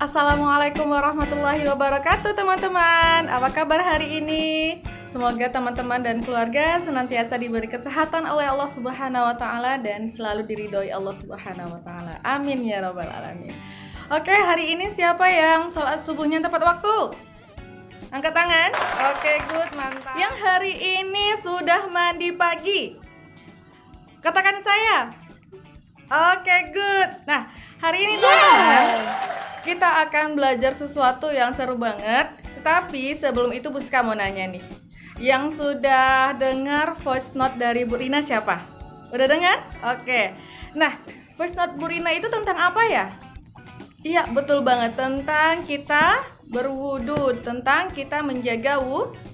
Assalamualaikum warahmatullahi wabarakatuh teman-teman. Apa kabar hari ini? Semoga teman-teman dan keluarga senantiasa diberi kesehatan oleh Allah Subhanahu wa taala dan selalu diridhoi Allah Subhanahu wa taala. Amin ya rabbal alamin. Oke, hari ini siapa yang sholat subuhnya tepat waktu? Angkat tangan. Oke, good, mantap. Yang hari ini sudah mandi pagi? Katakan saya. Oke, good. Nah, hari ini teman-teman, kita akan belajar sesuatu yang seru banget. Tetapi sebelum itu Buska mau nanya nih, yang sudah dengar voice note dari Bu Rina siapa? Udah dengar? Oke. Nah, voice note Bu Rina itu tentang apa ya? Iya, betul banget, tentang kita berwudu, tentang kita menjaga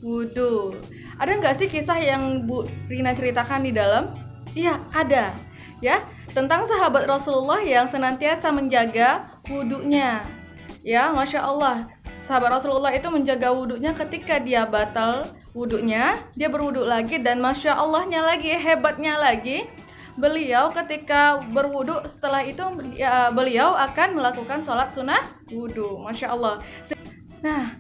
wudu. Ada nggak sih kisah yang Bu Rina ceritakan di dalam? Iya, ada. Ya, tentang sahabat Rasulullah yang senantiasa menjaga wudunya. Ya, Masya Allah, sahabat Rasulullah itu menjaga wudunya. Ketika dia batal wudunya, dia berwudu lagi. Dan Masya Allahnya lagi, hebatnya lagi, beliau ketika berwudu, setelah itu beliau akan melakukan sholat sunnah wudu. Masya Allah. Nah,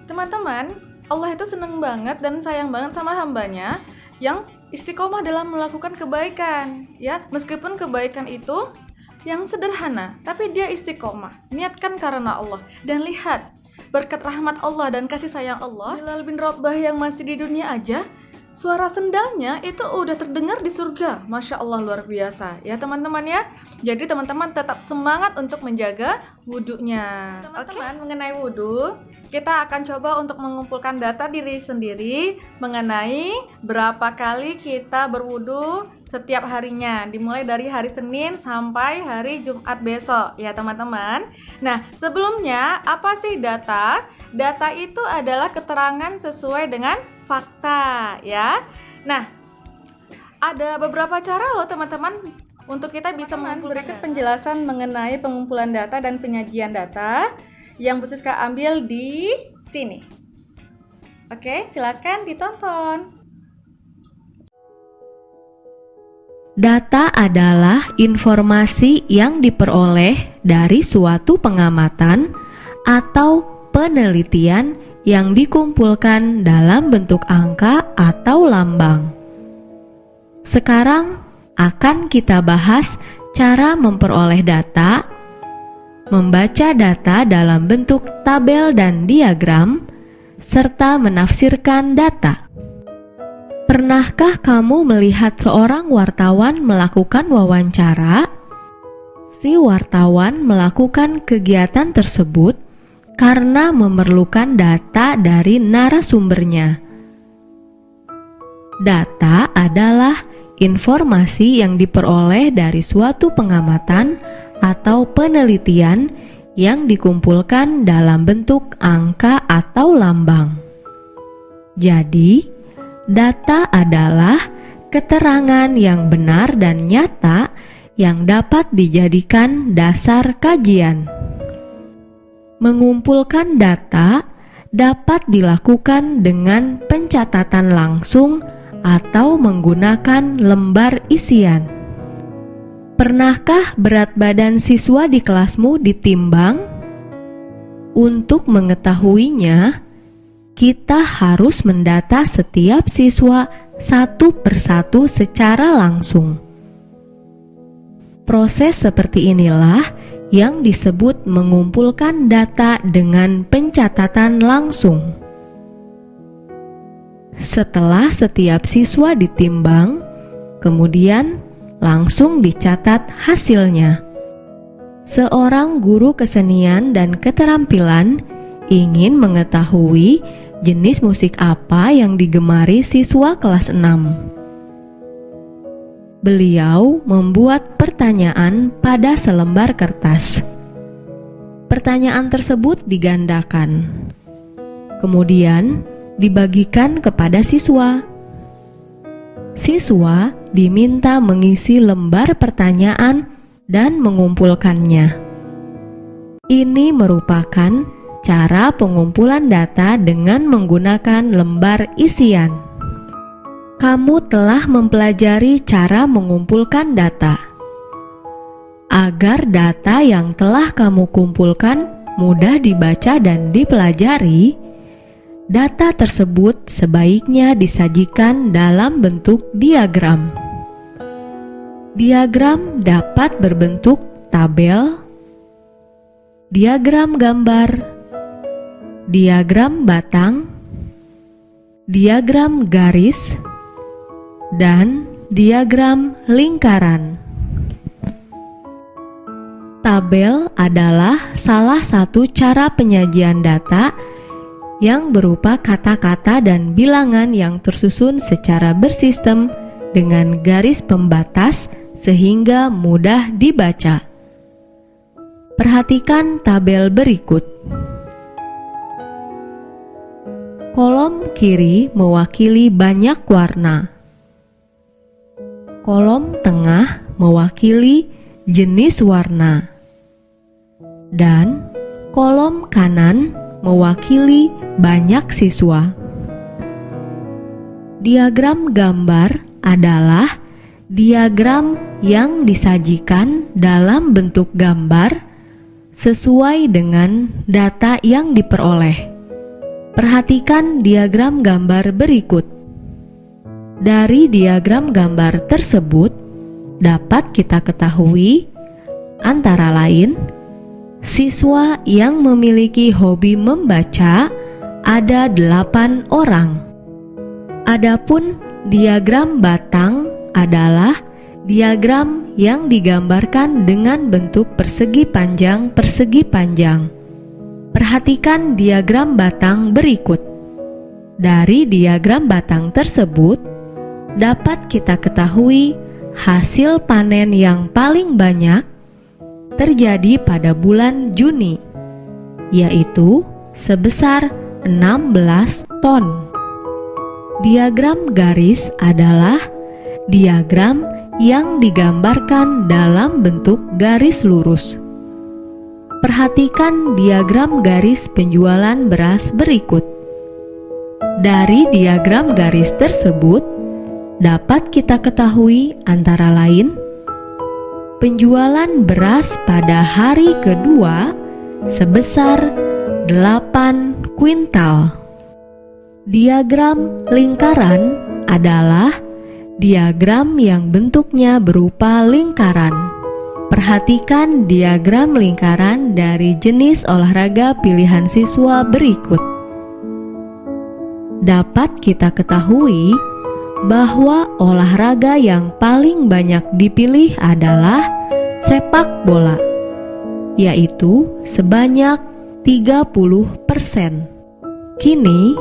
teman-teman, Allah itu seneng banget dan sayang banget sama hambanya yang istiqomah dalam melakukan kebaikan, ya. Meskipun kebaikan itu yang sederhana, tapi dia istiqomah, niatkan karena Allah. Dan lihat, berkat rahmat Allah dan kasih sayang Allah, Bilal bin Rabah yang masih di dunia aja, suara sendalnya itu udah terdengar di surga. Masya Allah, luar biasa ya teman-teman ya. Jadi teman-teman tetap semangat untuk menjaga wudunya. Teman-teman, mengenai wudu, kita akan coba untuk mengumpulkan data diri sendiri mengenai berapa kali kita berwudu setiap harinya, dimulai dari hari Senin sampai hari Jumat besok ya teman-teman. Nah, sebelumnya apa sih data? Data itu adalah keterangan sesuai dengan fakta ya. Nah, ada beberapa cara loh teman-teman untuk kita bisa mengumpulkan. Berikut penjelasan mengenai pengumpulan data dan penyajian data yang Bu Siska ambil di sini. Oke, silakan ditonton. Data adalah informasi yang diperoleh dari suatu pengamatan atau penelitian yang dikumpulkan dalam bentuk angka atau lambang. Sekarang akan kita bahas cara memperoleh data, membaca data dalam bentuk tabel dan diagram, serta menafsirkan data. Pernahkah kamu melihat seorang wartawan melakukan wawancara? Si wartawan melakukan kegiatan tersebut karena memerlukan data dari narasumbernya. Data adalah informasi yang diperoleh dari suatu pengamatan atau penelitian yang dikumpulkan dalam bentuk angka atau lambang. Jadi, data adalah keterangan yang benar dan nyata yang dapat dijadikan dasar kajian. Mengumpulkan data dapat dilakukan dengan pencatatan langsung atau menggunakan lembar isian. Pernahkah berat badan siswa di kelasmu ditimbang? Untuk mengetahuinya, kita harus mendata setiap siswa satu persatu secara langsung. Proses seperti inilah yang disebut mengumpulkan data dengan pencatatan langsung. Setelah setiap siswa ditimbang, kemudian langsung dicatat hasilnya. Seorang guru kesenian dan keterampilan ingin mengetahui jenis musik apa yang digemari siswa kelas 6. Beliau membuat pertanyaan pada selembar kertas. Pertanyaan tersebut digandakan, kemudian dibagikan kepada siswa. Siswa diminta mengisi lembar pertanyaan dan mengumpulkannya. Ini merupakan cara pengumpulan data dengan menggunakan lembar isian. Kamu telah mempelajari cara mengumpulkan data. Agar data yang telah kamu kumpulkan mudah dibaca dan dipelajari, data tersebut sebaiknya disajikan dalam bentuk diagram. Diagram dapat berbentuk tabel, diagram gambar, diagram batang, diagram garis, dan diagram lingkaran. Tabel adalah salah satu cara penyajian data yang berupa kata-kata dan bilangan yang tersusun secara bersistem dengan garis pembatas sehingga mudah dibaca. Perhatikan tabel berikut. Kolom kiri mewakili banyak warna. Kolom tengah mewakili jenis warna. Dan kolom kanan mewakili banyak siswa. Diagram gambar adalah diagram yang disajikan dalam bentuk gambar sesuai dengan data yang diperoleh. Perhatikan diagram gambar berikut. Dari diagram gambar tersebut dapat kita ketahui antara lain siswa yang memiliki hobi membaca ada 8 orang. Adapun diagram batang adalah diagram yang digambarkan dengan bentuk persegi panjang. Perhatikan diagram batang berikut. Dari diagram batang tersebut dapat kita ketahui hasil panen yang paling banyak terjadi pada bulan Juni, yaitu sebesar 16 ton. Diagram garis adalah diagram yang digambarkan dalam bentuk garis lurus. Perhatikan diagram garis penjualan beras berikut. Dari diagram garis tersebut dapat kita ketahui antara lain penjualan beras pada hari kedua sebesar 8 kuintal. Diagram lingkaran adalah diagram yang bentuknya berupa lingkaran. Perhatikan diagram lingkaran dari jenis olahraga pilihan siswa berikut. Dapat kita ketahui bahwa olahraga yang paling banyak dipilih adalah sepak bola, yaitu sebanyak 30%. Kini,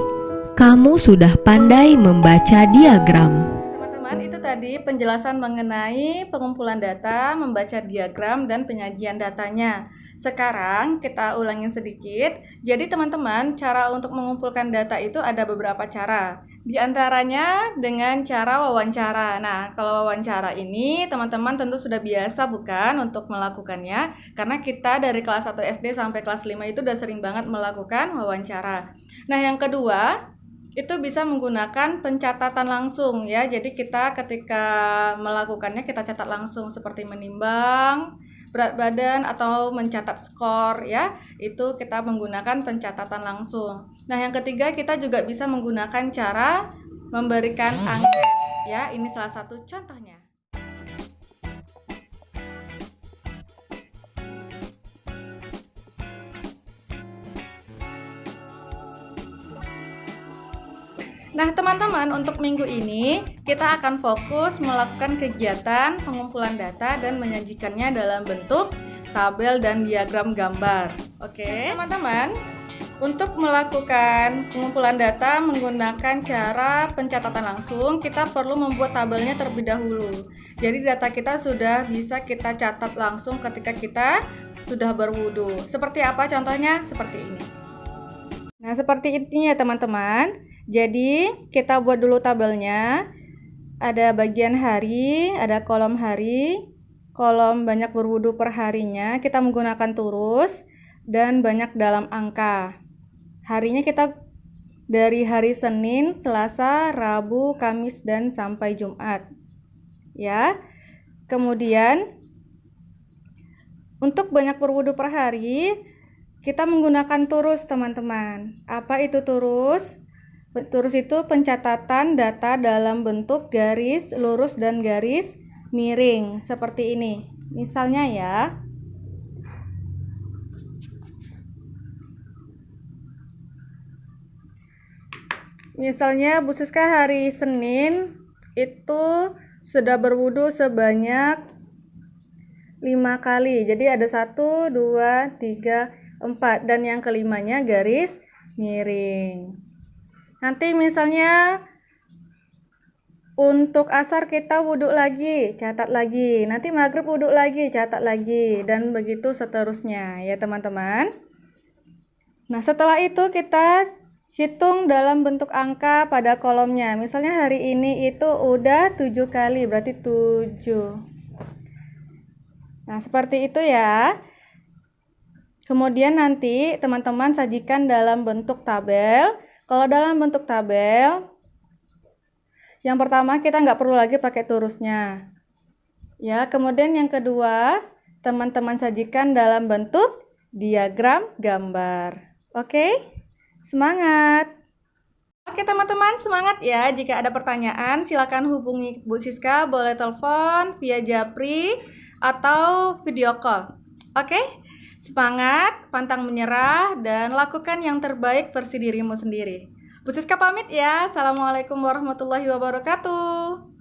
kamu sudah pandai membaca diagram. Teman-teman, itu tadi penjelasan mengenai pengumpulan data, membaca diagram, dan penyajian datanya. Sekarang kita ulangin sedikit. Jadi teman-teman, cara untuk mengumpulkan data itu ada beberapa cara. Di antaranya dengan cara wawancara. Nah, kalau wawancara ini teman-teman tentu sudah biasa bukan untuk melakukannya, karena kita dari kelas 1 SD sampai kelas 5 itu udah sering banget melakukan wawancara. Nah, yang kedua itu bisa menggunakan pencatatan langsung ya. Jadi kita ketika melakukannya kita catat langsung seperti menimbang berat badan atau mencatat skor ya. Itu kita menggunakan pencatatan langsung. Nah, yang ketiga kita juga bisa menggunakan cara memberikan angket ya. Ini salah satu contohnya. Nah, teman-teman, untuk minggu ini kita akan fokus melakukan kegiatan pengumpulan data dan menyajikannya dalam bentuk tabel dan diagram gambar. Oke, teman-teman, untuk melakukan pengumpulan data menggunakan cara pencatatan langsung, kita perlu membuat tabelnya terlebih dahulu. Jadi data kita sudah bisa kita catat langsung ketika kita sudah berwudu. Seperti apa contohnya? Seperti ini. Nah, seperti ini ya teman-teman. Jadi kita buat dulu tabelnya. Ada bagian hari, ada kolom hari, kolom banyak berwudu per harinya. Kita menggunakan turus dan banyak dalam angka. Harinya kita dari hari Senin, Selasa, Rabu, Kamis, dan sampai Jumat. Ya. Kemudian Untuk banyak berwudu per hari, kita menggunakan turus, teman-teman. Apa itu turus? Turus itu pencatatan data dalam bentuk garis lurus dan garis miring, seperti ini. Misalnya ya, misalnya Bu Siska hari Senin itu sudah berwudu sebanyak 5 kali. Jadi ada 1, 2, 3, 4 dan yang kelimanya garis miring. Nanti misalnya untuk asar kita wudhu lagi, catat lagi. Nanti maghrib wudhu lagi, catat lagi. Dan begitu seterusnya ya teman-teman. Nah setelah itu kita hitung dalam bentuk angka pada kolomnya. Misalnya hari ini itu udah 7 kali, berarti 7. Nah, seperti itu ya. Kemudian nanti teman-teman sajikan dalam bentuk tabel. Kalau dalam bentuk tabel, yang pertama kita nggak perlu lagi pakai turusnya. Ya, kemudian yang kedua, teman-teman sajikan dalam bentuk diagram gambar. Oke? Semangat! Oke teman-teman, semangat ya. Jika ada pertanyaan, silakan hubungi Bu Siska, boleh telepon via Japri atau video call. Oke? Semangat, pantang menyerah, dan lakukan yang terbaik versi dirimu sendiri. Bu Siska pamit ya. Assalamualaikum warahmatullahi wabarakatuh.